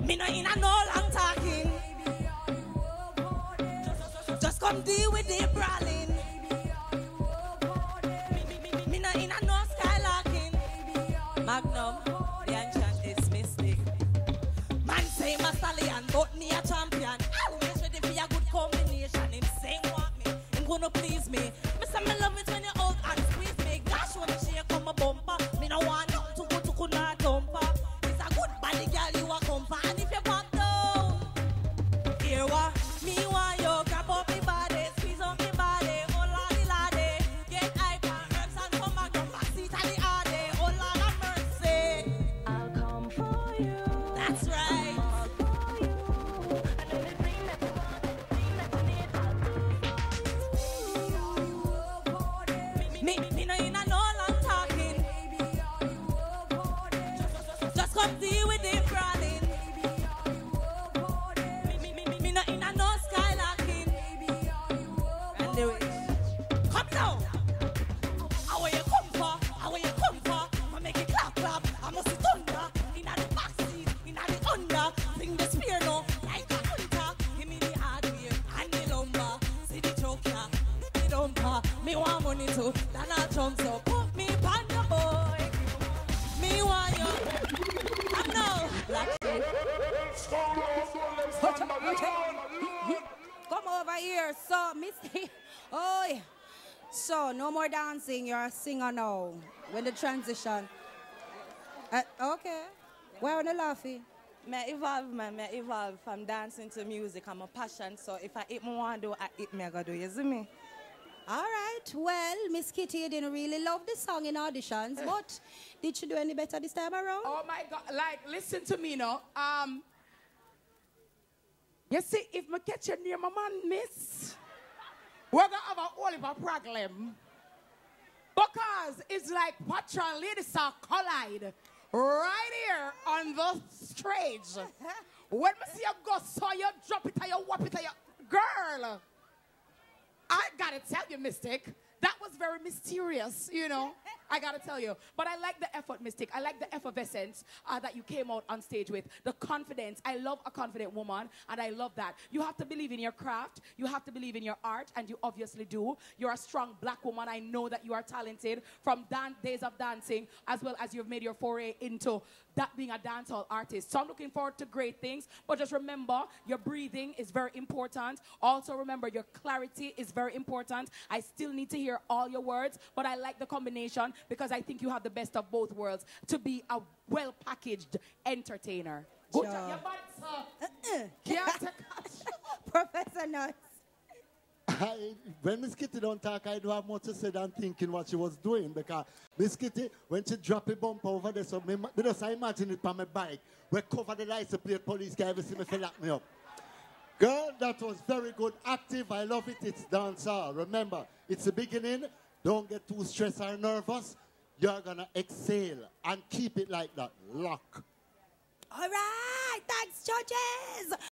Me no in a no long talking. Just come deal with the brawling. Me no in a no skylarking. Magnum, the ancient is mystic. Man say my stallion, but me a champion. Always ready for a good combination. Him saying what me, him gonna please me. Me say me love it when you hug and squeeze me. Gosh, when you shake on my bumper, me no want nothing to go to na dumper. It's a good body girl, you a comfort. And if you pop down, here what? Me want you grab up me body, squeeze up me body, oh lordy lordy. Get hype and herbs and come back on back seat and the hardy. Oh Lord have mercy. I'll come for you. That's right. I'll for you. And anything that you want, anything that you need, I'll do for you. Me no in a no long talking. Just come deal with the crawling. Me no in a no skylarking. And do it. Come now. How where you come for? How where you come for? I make it clap clap. I must sit thunder. Inna the back seat, inna the under. Sing the spear now, like a hunter. Give me the hardware and the lumber. See the choker, the dumper. Me want money too. Then I'll jump so put me on the boy. Me want you. I'm now black sheep. Come over here, so Misty. Oh, yeah. So no more dancing. You're a singer now. When the transition. Okay. Why are you laughing? Me evolve, man. Me evolve from dancing to music. I'm a passion. So if I eat me want to do, I eat me I gotta do. You see me? All right. Well, Miss Kitty, you didn't really love the song in auditions, but did she do any better this time around? Oh my God! Like, listen to me now. You see, if me catch you near my man, miss, we're gonna have a whole heap of problem. Because it's like Patra ladies are collide right here on the stage. When me see you go, so you drop it or you whop it or you... Girl, I gotta tell you, Mystic, that was very mysterious, you know. I gotta tell you. But I like the effort, Mystic. I like the effervescence that you came out on stage with. The confidence. I love a confident woman, and I love that. You have to believe in your craft. You have to believe in your art, and you obviously do. You're a strong black woman. I know that you are talented from days of dancing, as well as you've made your foray into that being a dancehall artist. So I'm looking forward to great things. But just remember, your breathing is very important. Also remember, your clarity is very important. I still need to hear all your words, but I like the combination because I think you have the best of both worlds to be a well-packaged entertainer. Good job, your butt, sir. Professor Nuts. When Miss Kitty don't talk, I don't have much to say than thinking what she was doing, because Miss Kitty, when she drop a bump over there, so me just imagine it on my bike, we cover the license plate, police can ever see me fill lock me up. Girl, that was very good, active, I love it, it's dancehall. Remember, it's the beginning, don't get too stressed or nervous, you're gonna exhale and keep it like that, lock. All right, thanks, judges.